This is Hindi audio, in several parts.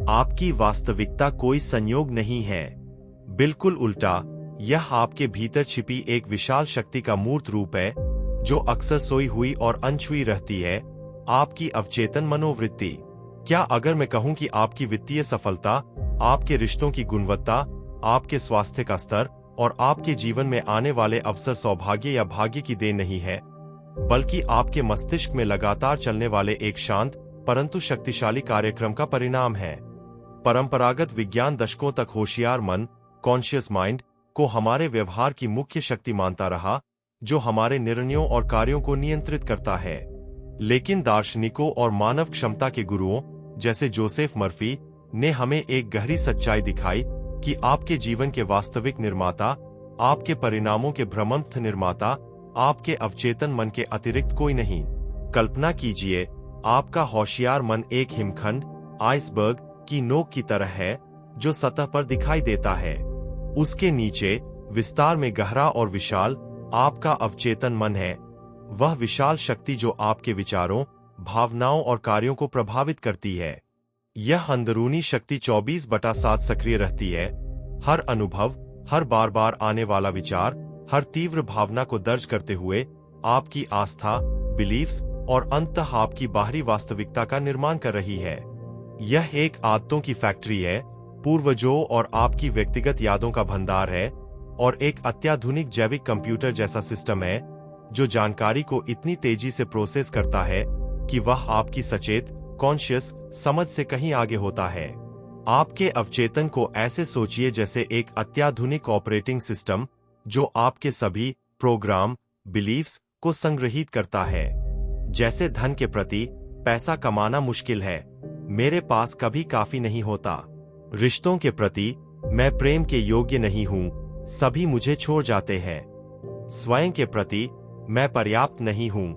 आपकी वास्तविकता कोई संयोग नहीं है। बिल्कुल उल्टा, यह आपके भीतर छिपी एक विशाल शक्ति का मूर्त रूप है, जो अक्सर सोई हुई और अनछुई रहती है, आपकी अवचेतन मनोवृत्ति। क्या अगर मैं कहूं कि आपकी वित्तीय सफलता, आपके रिश्तों की गुणवत्ता, आपके स्वास्थ्य का स्तर और आपके जीवन में आने वाले अवसर सौभाग्य या भाग्य की देन नहीं है, बल्कि आपके मस्तिष्क में लगातार चलने वाले एक शांत परंतु शक्तिशाली कार्यक्रम का परिणाम है। परंपरागत विज्ञान दशकों तक होशियार मन, कॉन्शियस माइंड, को हमारे व्यवहार की मुख्य शक्ति मानता रहा, जो हमारे निर्णयों और कार्यों को नियंत्रित करता है। लेकिन दार्शनिकों और मानव क्षमता के गुरुओं जैसे जोसेफ मर्फी ने हमें एक गहरी सच्चाई दिखाई कि आपके जीवन के वास्तविक निर्माता, आपके परिणामों के भ्रमस्थ निर्माता, आपके अवचेतन मन के अतिरिक्त कोई नहीं। कल्पना कीजिए, आपका होशियार मन एक हिमखंड, आइसबर्ग की नोक की तरह है, जो सतह पर दिखाई देता है। उसके नीचे विस्तार में गहरा और विशाल आपका अवचेतन मन है, वह विशाल शक्ति जो आपके विचारों, भावनाओं और कार्यों को प्रभावित करती है। यह अंदरूनी शक्ति 24/7 सक्रिय रहती है। हर अनुभव, हर बार बार आने वाला विचार, हर तीव्र भावना को दर्ज करते हुए आपकी आस्था, बिलीफ्स और अंततः आपकी बाहरी वास्तविकता का निर्माण कर रही है। यह एक आदतों की फैक्ट्री है, पूर्वजों और आपकी व्यक्तिगत यादों का भंडार है, और एक अत्याधुनिक जैविक कंप्यूटर जैसा सिस्टम है, जो जानकारी को इतनी तेजी से प्रोसेस करता है कि वह आपकी सचेत, कॉन्शियस समझ से कहीं आगे होता है। आपके अवचेतन को ऐसे सोचिए जैसे एक अत्याधुनिक ऑपरेटिंग सिस्टम, जो आपके सभी प्रोग्राम, बिलीफ्स को संग्रहीत करता है। जैसे धन के प्रति, पैसा कमाना मुश्किल है, मेरे पास कभी काफी नहीं होता। रिश्तों के प्रति, मैं प्रेम के योग्य नहीं हूं, सभी मुझे छोड़ जाते हैं। स्वयं के प्रति, मैं पर्याप्त नहीं हूं,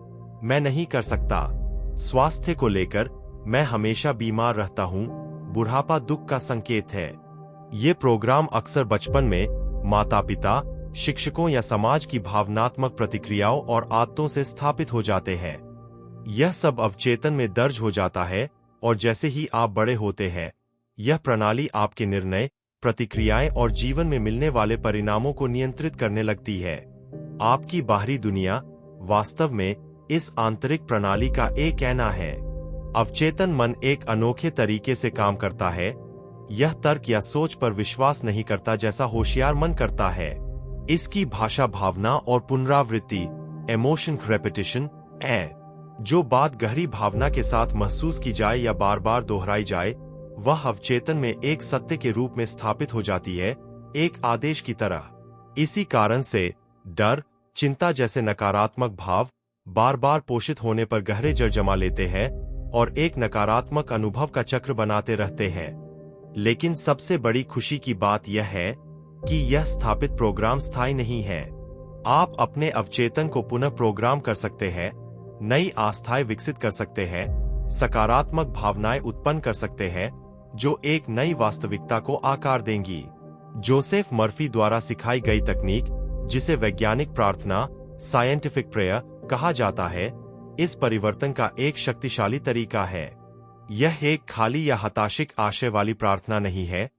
मैं नहीं कर सकता। स्वास्थ्य को लेकर, मैं हमेशा बीमार रहता हूं, बुढ़ापा दुख का संकेत है। ये प्रोग्राम अक्सर बचपन में माता पिता, शिक्षकों या समाज की भावनात्मक प्रतिक्रियाओं और आदतों से स्थापित हो जाते हैं। यह सब अवचेतन में दर्ज हो जाता है, और जैसे ही आप बड़े होते हैं, यह प्रणाली आपके निर्णय, प्रतिक्रियाएं और जीवन में मिलने वाले परिणामों को नियंत्रित करने लगती है। आपकी बाहरी दुनिया वास्तव में इस आंतरिक प्रणाली का एक ऐना है। अवचेतन मन एक अनोखे तरीके से काम करता है। यह तर्क या सोच पर विश्वास नहीं करता जैसा होशियार मन करता है। इसकी भाषा भावना और पुनरावृत्ति, इमोशन रेपिटेशन है। जो बात गहरी भावना के साथ महसूस की जाए या बार बार दोहराई जाए, वह अवचेतन में एक सत्य के रूप में स्थापित हो जाती है, एक आदेश की तरह। इसी कारण से डर, चिंता जैसे नकारात्मक भाव बार बार पोषित होने पर गहरे जड़ जमा लेते हैं और एक नकारात्मक अनुभव का चक्र बनाते रहते हैं। लेकिन सबसे बड़ी खुशी की बात यह है कि यह स्थापित प्रोग्राम स्थायी नहीं है। आप अपने अवचेतन को पुनः प्रोग्राम कर सकते हैं, नई आस्थाएं विकसित कर सकते हैं, सकारात्मक भावनाएं उत्पन्न कर सकते हैं, जो एक नई वास्तविकता को आकार देंगी। जोसेफ मर्फी द्वारा सिखाई गई तकनीक, जिसे वैज्ञानिक प्रार्थना, साइंटिफिक प्रेयर कहा जाता है, इस परिवर्तन का एक शक्तिशाली तरीका है। यह एक खाली या हताशिक आशय वाली प्रार्थना नहीं है,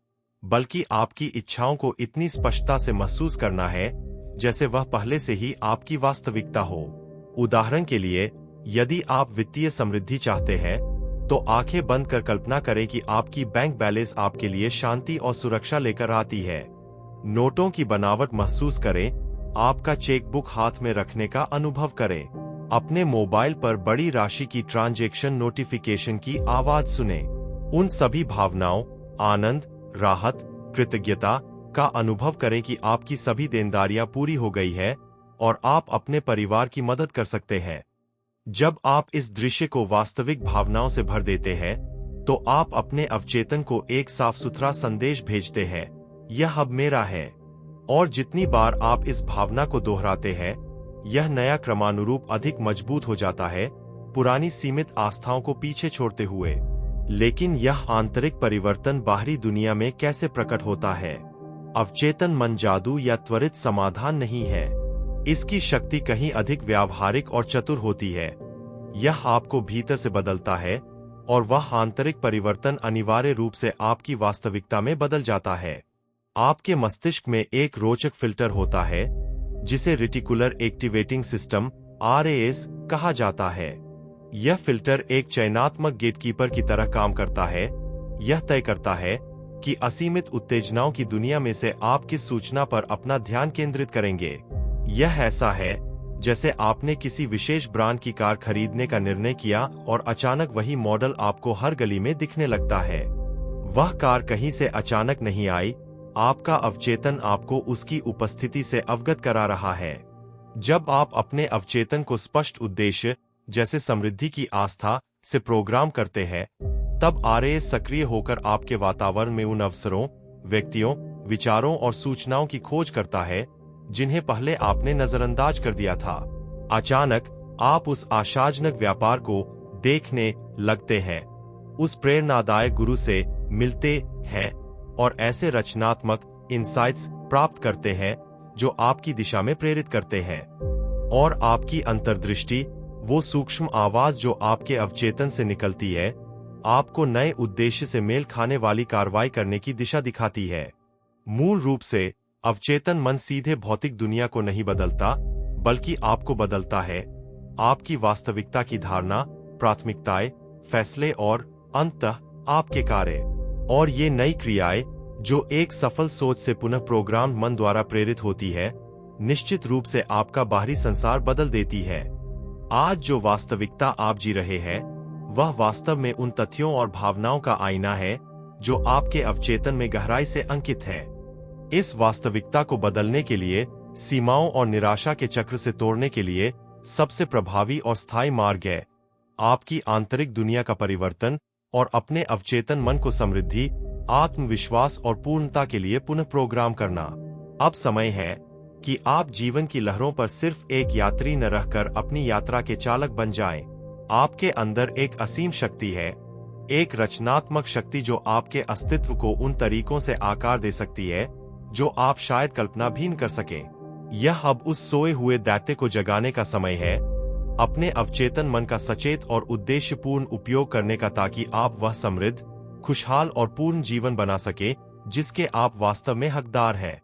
बल्कि आपकी इच्छाओं को इतनी स्पष्टता से महसूस करना है जैसे वह पहले से ही आपकी वास्तविकता हो। उदाहरण के लिए, यदि आप वित्तीय समृद्धि चाहते हैं, तो आंखें बंद कर कल्पना करें कि आपकी बैंक बैलेंस आपके लिए शांति और सुरक्षा लेकर आती है। नोटों की बनावट महसूस करें, आपका चेकबुक हाथ में रखने का अनुभव करें, अपने मोबाइल पर बड़ी राशि की ट्रांजैक्शन नोटिफिकेशन की आवाज सुने। उन सभी भावनाओं, आनंद, राहत, कृतज्ञता का अनुभव करें कि आपकी सभी देनदारियां पूरी हो गई है और आप अपने परिवार की मदद कर सकते हैं। जब आप इस दृश्य को वास्तविक भावनाओं से भर देते हैं, तो आप अपने अवचेतन को एक साफ सुथरा संदेश भेजते हैं, यह अब मेरा है। और जितनी बार आप इस भावना को दोहराते हैं, यह नया क्रमानुरूप अधिक मजबूत हो जाता है, पुरानी सीमित आस्थाओं को पीछे छोड़ते हुए। लेकिन यह आंतरिक परिवर्तन बाहरी दुनिया में कैसे प्रकट होता है? अवचेतन मन जादू या त्वरित समाधान नहीं है। इसकी शक्ति कहीं अधिक व्यावहारिक और चतुर होती है। यह आपको भीतर से बदलता है, और वह आंतरिक परिवर्तन अनिवार्य रूप से आपकी वास्तविकता में बदल जाता है। आपके मस्तिष्क में एक रोचक फिल्टर होता है जिसे रेटिकुलर एक्टिवेटिंग सिस्टम (RAS) कहा जाता है। यह फिल्टर एक चयनात्मक गेटकीपर की तरह काम करता है। यह तय करता है कि असीमित उत्तेजनाओं की दुनिया में से आप किस सूचना पर अपना ध्यान केंद्रित करेंगे। यह ऐसा है जैसे आपने किसी विशेष ब्रांड की कार खरीदने का निर्णय किया और अचानक वही मॉडल आपको हर गली में दिखने लगता है। वह कार कहीं से अचानक नहीं आई, आपका अवचेतन आपको उसकी उपस्थिति से अवगत करा रहा है। जब आप अपने अवचेतन को स्पष्ट उद्देश्य जैसे समृद्धि की आस्था से प्रोग्राम करते हैं, तब RAS सक्रिय होकर आपके वातावरण में उन अवसरों, व्यक्तियों, विचारों और सूचनाओं की खोज करता है जिन्हें पहले आपने नजरअंदाज कर दिया था। अचानक आप उस आशाजनक व्यापार को देखने लगते हैं, उस प्रेरणादायक गुरु से मिलते हैं और ऐसे रचनात्मक इनसाइट्स प्राप्त करते हैं जो आपकी दिशा में प्रेरित करते हैं। और आपकी अंतर्दृष्टि, वो सूक्ष्म आवाज जो आपके अवचेतन से निकलती है, आपको नए उद्देश्य से मेल खाने वाली कार्रवाई करने की दिशा दिखाती है। मूल रूप से अवचेतन मन सीधे भौतिक दुनिया को नहीं बदलता, बल्कि आपको बदलता है, आपकी वास्तविकता की धारणा, प्राथमिकताएं, फैसले और अंततः आपके कार्य। और ये नई क्रियाएं जो एक सफल सोच से पुनः प्रोग्राम मन द्वारा प्रेरित होती है, निश्चित रूप से आपका बाहरी संसार बदल देती है। आज जो वास्तविकता आप जी रहे हैं, वह वास्तव में उन तथ्यों और भावनाओं का आईना है जो आपके अवचेतन में गहराई से अंकित है। इस वास्तविकता को बदलने के लिए, सीमाओं और निराशा के चक्र से तोड़ने के लिए सबसे प्रभावी और स्थायी मार्ग है आपकी आंतरिक दुनिया का परिवर्तन और अपने अवचेतन मन को समृद्धि, आत्मविश्वास और पूर्णता के लिए पुनः प्रोग्राम करना। अब समय है कि आप जीवन की लहरों पर सिर्फ एक यात्री न रहकर अपनी यात्रा के चालक बन जाएं। आपके अंदर एक असीम शक्ति है, एक रचनात्मक शक्ति जो आपके अस्तित्व को उन तरीकों से आकार दे सकती है जो आप शायद कल्पना भी न कर सकें। यह अब उस सोए हुए दैत्य को जगाने का समय है, अपने अवचेतन मन का सचेत और उद्देश्यपूर्ण उपयोग करने का, ताकि आप वह समृद्ध, खुशहाल और पूर्ण जीवन बना सके जिसके आप वास्तव में हकदार हैं।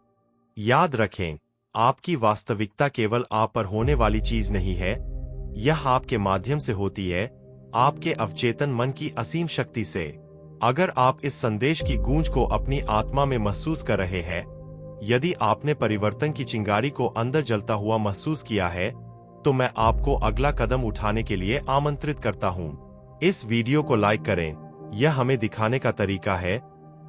याद रखें, आपकी वास्तविकता केवल आप पर होने वाली चीज नहीं है, यह आपके माध्यम से होती है, आपके अवचेतन मन की असीम शक्ति से। अगर आप इस संदेश की गूंज को अपनी आत्मा में महसूस कर रहे हैं, यदि आपने परिवर्तन की चिंगारी को अंदर जलता हुआ महसूस किया है, तो मैं आपको अगला कदम उठाने के लिए आमंत्रित करता हूं। इस वीडियो को लाइक करें, यह हमें दिखाने का तरीका है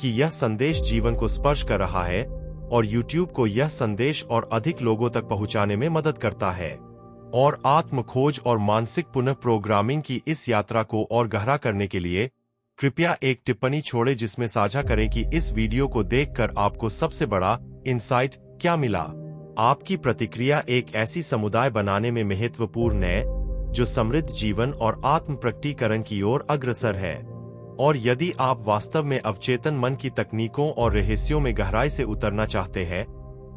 कि यह संदेश जीवन को स्पर्श कर रहा है और YouTube को यह संदेश और अधिक लोगों तक पहुंचाने में मदद करता है। और आत्म खोज और मानसिक पुनः प्रोग्रामिंग की इस यात्रा को और गहरा करने के लिए कृपया एक टिप्पणी छोड़ें जिसमें साझा करें कि इस वीडियो को देखकर आपको सबसे बड़ा इंसाइट क्या मिला। आपकी प्रतिक्रिया एक ऐसी समुदाय बनाने में महत्वपूर्ण है जो समृद्ध जीवन और आत्म प्रकटीकरण की ओर अग्रसर है। और यदि आप वास्तव में अवचेतन मन की तकनीकों और रहस्यों में गहराई से उतरना चाहते हैं,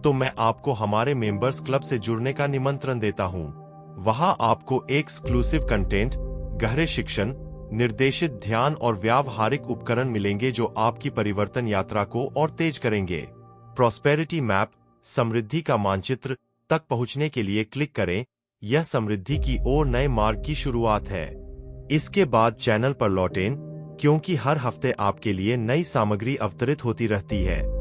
तो मैं आपको हमारे मेंबर्स क्लब से जुड़ने का निमंत्रण देता हूं। वहां आपको एक्सक्लूसिव कंटेंट, गहरे शिक्षण, निर्देशित ध्यान और व्यावहारिक उपकरण मिलेंगे जो आपकी परिवर्तन यात्रा को और तेज करेंगे। प्रॉस्पेरिटी मैप, समृद्धि का मानचित्र तक पहुंचने के लिए क्लिक करें। यह समृद्धि की ओर नए मार्ग की शुरुआत है। इसके बाद चैनल पर लौटें, क्योंकि हर हफ्ते आपके लिए नई सामग्री अवतरित होती रहती है।